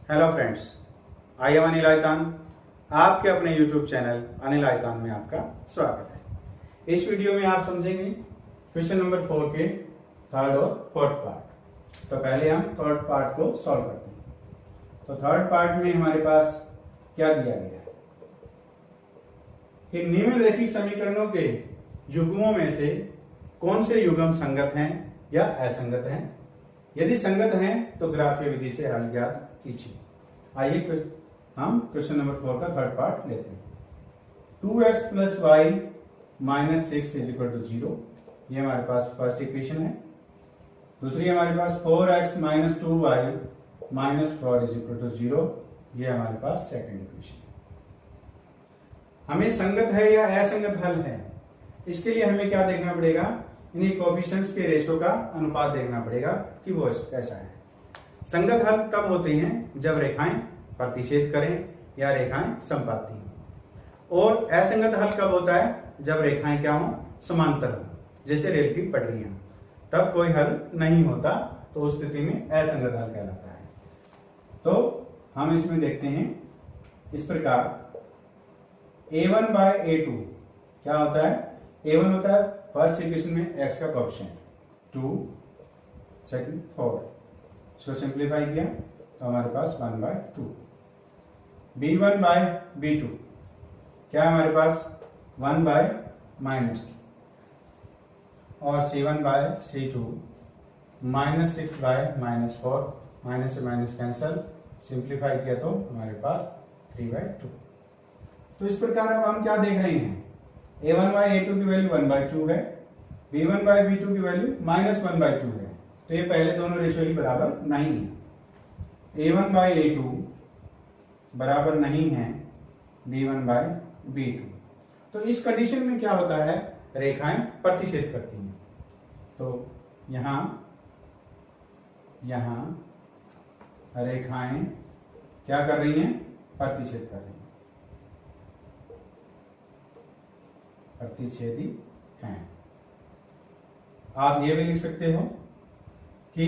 Hello friends, I am Anil Ayatan. आपके अपने YouTube channel Anil आयतान में आपका स्वागत है। इस वीडियो में आप समझेंगे क्वेश्चन नंबर 4 के थर्ड और फोर्थ पार्ट। तो पहले हम थर्ड पार्ट को सॉल्व करते हैं। तो थर्ड पार्ट में हमारे पास क्या दिया गया है कि निम्नलिखित समीकरणों के युग्मों में से कौन से युग्म संगत हैं या असंगत हैं। यदि संगत हैं तो ग्राफीय विधि से हल ज्ञात कीजिए। आइए हम क्वेश्चन नंबर 4 का थर्ड पार्ट लेते हैं। 2x plus y minus 6 is equal to 0, ये हमारे पास फर्स्ट इक्वेशन है। दूसरी हमारे पास 4x minus 2y minus 4 is equal to 0, ये हमारे पास सेकंड इक्वेशन है। हमें संगत है या असंगत हल है, इसके लिए हमें क्या देखना पड़ेगा, इन्हीं कोएफिशिएंट्स के रेशो का अनुपात देखना पड़ेगा कि वो कैसा है। संगत हल कब होते हैं, जब रेखाएं प्रतिच्छेद करें या रेखाएं समपाती हों। और असंगत हल कब होता है, जब रेखाएं क्या हों, समांतर हों, जैसे रेल की पटरियां, तब कोई हल नहीं होता, तो उस स्थिति में असंगत हल कहलाता है। तो हम इसमें देखते हैं इस प्रकार a1 बाय a2 क्या होता है। a1 होता है फर्स्ट इक्वेशन में x का कोएफिशिएंट 2, सेकंड 4, इसको सिंप्लीफाई किया तो हमारे पास 1 बाय 2। b1 बाय b2 क्या है हमारे पास 1 बाय माइनस 2, और c1 by c2 minus 6 by minus 4, minus से माइनस कैंसल, सिंप्लीफाई किया तो हमारे पास 3 बाय 2। तो इस प्रकार अब हम क्या देख रहे हैं, a1 बाय a2 की वैल्यू 1 बाय 2 है, b1 बाय b2 की वैल्यू माइनस 1 बाय 2 है। तो ये पहले दोनों रेशो ही बराबर नहीं है। a1 बाय a2 बराबर नहीं है b1 बाय b2। तो इस कंडीशन में क्या होता है, रेखाएं प्रतिच्छेद करती हैं। तो यहां रेखाएं क्या कर रही हैं, प्रतिच्छेद कर रही हैं, प्रतिच्छेदी हैं। आप ये भी लिख सकते हो कि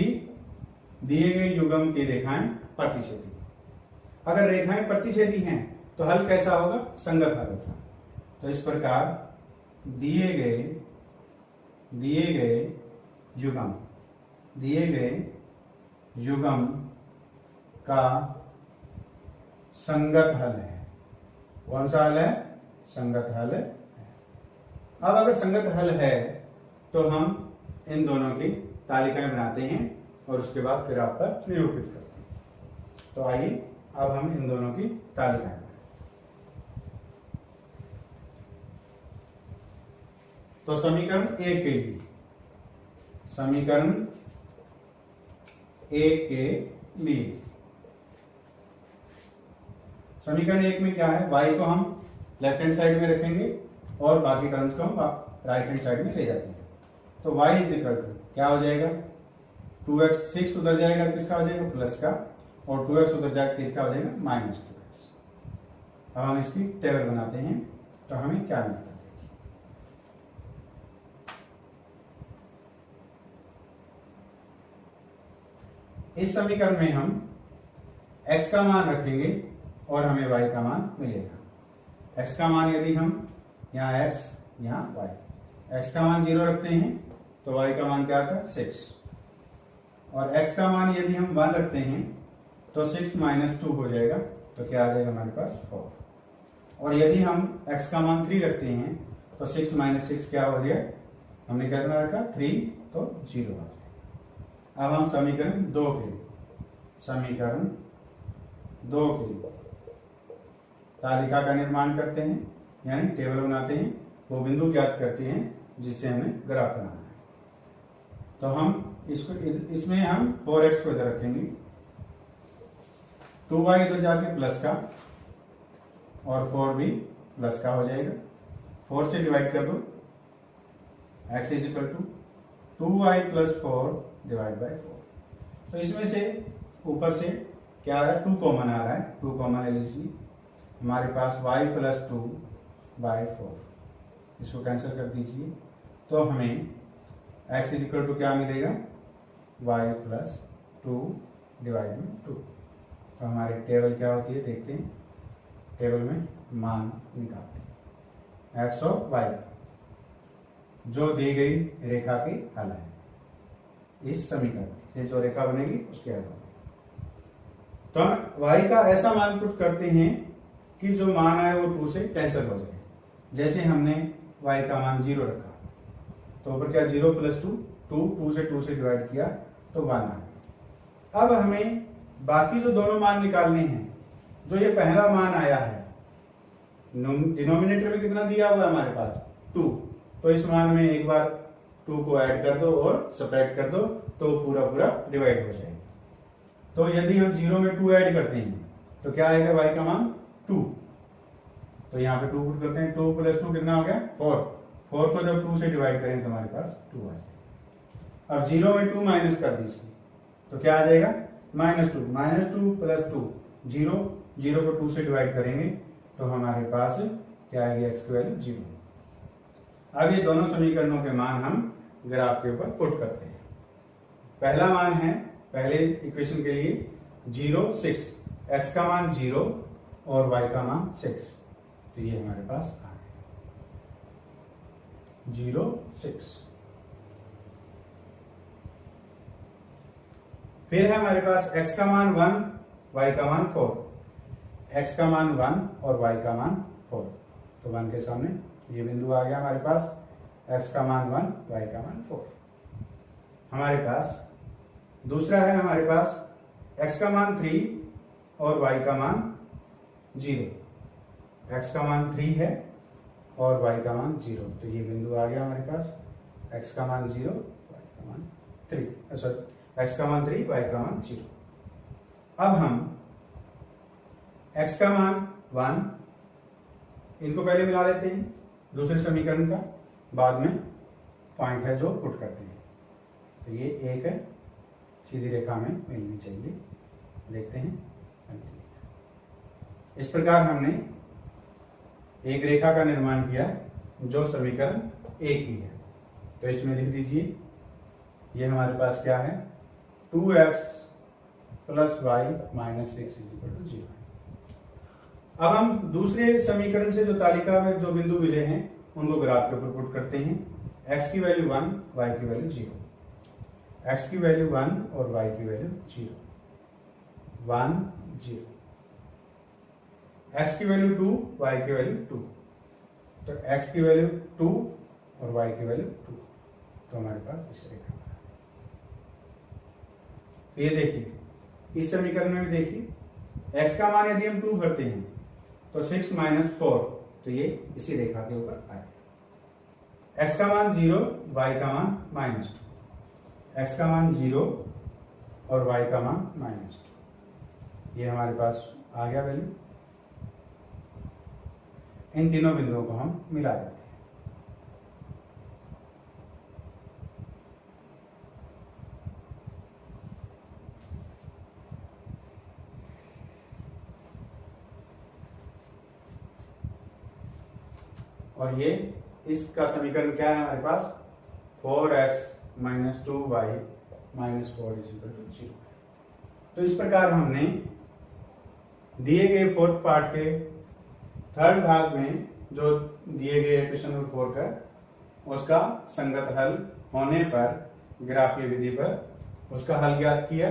दिए गए युग्म की रेखाएं प्रतिच्छेदी। अगर रेखाएं प्रतिच्छेदी हैं तो हल कैसा होगा, संगत हल होगा। तो इस प्रकार दिए गए युग्म का संगत हल है। कौन सा हल है, संगत हल है। अब अगर संगत हल है तो हम इन दोनों की तालिकाएं बनाते हैं और उसके बाद फिर आप पर निरूपित करते हैं। तो आइए अब हम इन दोनों की तालिकाएं बनाएं। तो समीकरण 1 के लिए, समीकरण 1 के लिए समीकरण 1 में क्या है, y को हम लेफ्ट हैंड साइड में रखेंगे और बाकी टर्म्स को हम राइट हैंड साइड में ले जाते हैं। तो y इज इक्वल टू क्या हो जाएगा, 2x, 6 उधर जाएगा किसका हो जाएगा, प्लस का, और 2x उधर जाएगा किसका हो जाएगा, माइनस 2x। अब हम इसकी टेबल बनाते हैं तो हमें क्या मिलता है। इस समीकरण में हम x का मान रखेंगे और हमें y का मान मिलेगा। x का मान यदि हम यहाँ x यहाँ y, x का मान 0 रखते हैं तो y का मान क्या आता है 6, और x का मान यदि हम 1 रखते हैं तो 6 माइनस 2 हो जाएगा, तो क्या आ जाएगा हमारे पास 4। और यदि हम x का मान 3 रखते हैं तो 6 माइनस 6 क्या हो जाएगा, हमने कितना रखा 3, तो 0 आ जाएगा। अब हम समीकरण 2 के लिए तालिका का निर्माण करते हैं, यानी टेबल बनाते हैं, वो बिंदु ज्ञात करते हैं जिससे हमें ग्राफ बनाना है। तो हम इसमें हम 4x को इधर रखेंगे, 2y इधर जाके प्लस का, और 4 भी प्लस का हो जाएगा। 4 से डिवाइड कर दो, x is equal to 2y plus 4 divide by 4। तो इसमें से ऊपर से क्या आ रहा है, 2 कॉमन आ रहा है, 2 कॉमन ले लीजिए। हमारे पास y प्लस 2 बाई 4, इसको कैंसिल कर दीजिए तो हमें x इज इक्वल टू क्या मिलेगा, y प्लस 2 डिवाइड में 2। तो हमारी टेबल क्या होती है देखते हैं। टेबल में मान निकालते हैं एक्स और वाई जो दी गई रेखा की हल है इस समीकरण। ये जो रेखा बनेगी उसके हल होंगे। तो हम y का ऐसा मान पुट करते हैं कि जो मान आए वो 2 से कैंसिल हो जाए। जैसे हमने y का मान 0 रखा तो ऊपर क्या 0 प्लस 2 से 2 से डिवाइड किया तो 1 आ गया। अब हमें बाकी जो दोनों मान निकालने हैं। जो ये पहला मान आया है डिनोमिनेटर में कितना दिया हुआ है हमारे पास 2, तो इस मान में एक बार 2 को ऐड कर दो और सब्ट्रैक्ट कर दो तो पूरा पूरा डिवाइड हो जाएगा। तो यदि हम 0 में 2 ऐड करते हैं तो क्या आएगा y का मान 2। तो यहाँ पे 2 पुट करते हैं 2 प्लस 2 कितना हो गया 4 को जब 2 से डिवाइड करें तो हमारे पास 2 आ जाएगा। अब 0 में 2 माइनस कर दीजिए तो क्या आ जाएगा -2 प्लस 2 0 को 2 से डिवाइड करेंगे तो हमारे पास क्या आएगी x की वैल्यू 0। अब ये दोनों समीकरणों के मान हम ग्राफ के ऊपर पुट करते हैं। पहला मान है पहले इक्वेशन के लिए 0 6 x का मान 0 और y का मान 6। तो ये हमारे पास आ गया 0 6। फिर है हमारे पास x का मान 1 y का मान 4। x का मान 1 और y का मान 4। तो 1 के सामने ये बिंदु आ गया हमारे पास। x का मान 1 y का मान 4। हमारे पास दूसरा है हमारे पास x का मान 3 और y का मान 0। x का मान 3 है और y का मान 0। तो ये बिंदु आ गया हमारे पास x का मान 0 y का मान 3 सॉरी x का मान 3 y का मान 0। अब हम x का मान 1 इनको पहले मिला लेते हैं दूसरे समीकरण का, बाद में पॉइंट है जो पुट करते हैं। तो ये एक है सीधी रेखा में मिलनी चाहिए। देखते हैं इस प्रकार हमने एक रेखा का निर्माण किया जो समीकरण एक ही है। तो इसमें लिख दीजिए ये हमारे पास क्या है 2x प्लस वाई माइनस 6 = 0। अब हम दूसरे समीकरण से जो तालिका में जो बिंदु मिले हैं उनको ग्राफ के ऊपर पुट करते हैं। x की वैल्यू 1 y की वैल्यू 0। x की वैल्यू 1 और y की वैल्यू 0 1 0। x की वैल्यू 2 y की वैल्यू 2। तो x की वैल्यू 2 और y की वैल्यू 2। तो हमारे पास इस रेखा है। तो ये देखिए इस समीकरण में भी देखिए x का मान यदि हम 2 भरते हैं तो 6 - 4 तो ये इसी रेखा के ऊपर आएगा। x का मान 0 y का मान -2। x का मान 0 और y का मान -2। ये हमारे पास आ गया वैल्यू। इन तीनों बिंदुओं को हम मिला देते हैं। और ये इसका समीकरण क्या है हमारे पास 4x - 2y - 4 = 0। तो इस प्रकार हमने दिए गए फोर्थ पार्ट के थर्ड भाग में जो दिए गए क्वेश्चन नंबर 4 का उसका संगत हल होने पर ग्राफीय विधि पर उसका हल ज्ञात किया।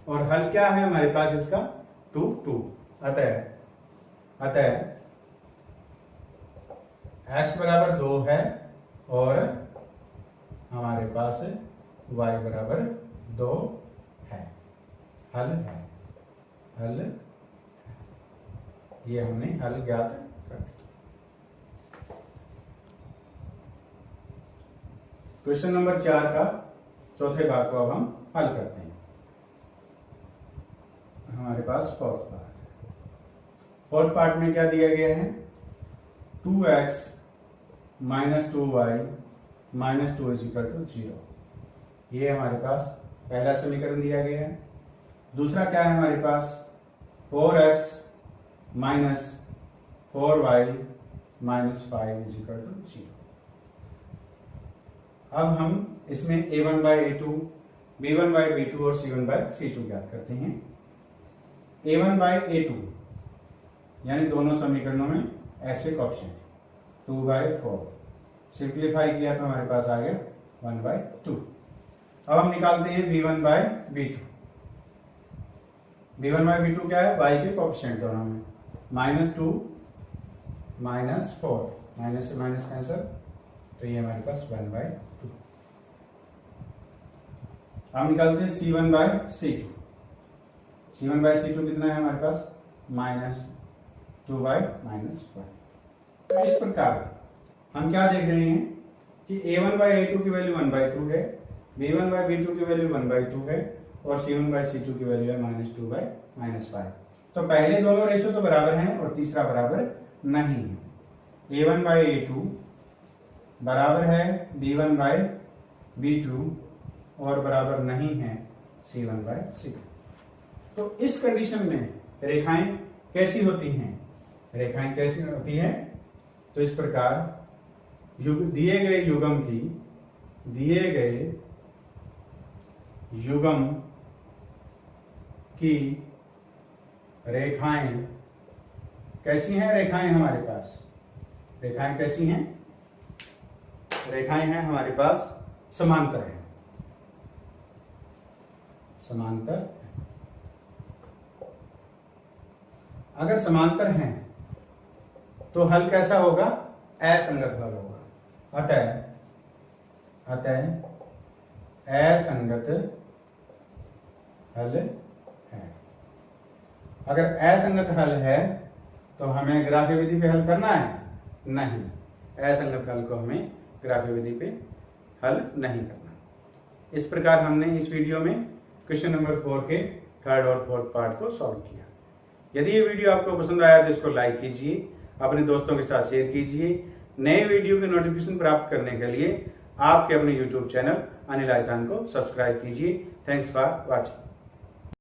और हल क्या है हमारे पास इसका 2 2। अतः x बराबर 2 है और हमारे पास y बराबर 2 है। हल है ये हमने हल ज्ञात कर दिया। क्वेश्चन नंबर 4 का चौथे भाग को अब हम हल करते हैं। हमारे पास फोर्थ पार्ट में क्या दिया गया है 2x - 2y - 2 = 0। ये हमारे पास पहला समीकरण दिया गया है। दूसरा क्या है हमारे पास 4x - 4y - 5 = 0। अब हम इसमें a1/a2 b1/b2 और c1/c2 ज्ञात करते हैं। a1 बाई a2, यानी दोनों समीकरणों में ऐसे कोएफिशिएंट 2/4, सिंप्लीफाई किया तो हमारे पास आ गया 1/2। अब हम निकालते हैं b1 by b2। b1 by b2 क्या है, y के कोएफिशिएंट दोनों में, -2 -4, माइनस से माइनस कैंसिल, तो ये हमारे पास 1/2। हम निकालते हैं c1 by c2। c1 by c2 कितना है हमारे पास, -2/-1। तो इस प्रकार हम क्या देख रहे हैं कि a1 बाई a2 की वैल्यू 1/2 है, b1 बाई b2 की वैल्यू 1/2 है और c1 बाई c2 की वैल्यू है -2/-5। तो पहले दोनों रेशो तो बराबर हैं और तीसरा बराबर नहीं है। a1 बाई a2 बराबर है b1 बाई b2 और बराबर नहीं है c1 बाई c2। तो इस कंडीशन में रेखाएं कैसी होती हैं, रेखाएं कैसी होती हैं, तो इस प्रकार दिए गए युग्म की रेखाएं कैसी हैं, रेखाएं हमारे पास, रेखाएं कैसी हैं, रेखाएं हैं हमारे पास समांतर है, समांतर। अगर समांतर हैं तो हल कैसा होगा, असंगत हल होगा। अतः असंगत हल है। अगर असंगत हल है तो हमें ग्राह्य विधि पे हल करना है, नहीं, असंगत हल को हमें ग्राह्य विधि पे हल नहीं करना। इस प्रकार हमने इस वीडियो में क्वेश्चन नंबर 4 के थर्ड और फोर्थ पार्ट को सॉल्व किया। यदि ये वीडियो आपको पसंद आया तो इसको लाइक कीजिए, अपने दोस्तों के साथ शेयर कीजिए। नए वीडियो के नोटिफिकेशन प्राप्त करने के लिए आपके अपने YouTube चैनल अनिल आयतान को सब्सक्राइब कीजिए। Thanks for watching.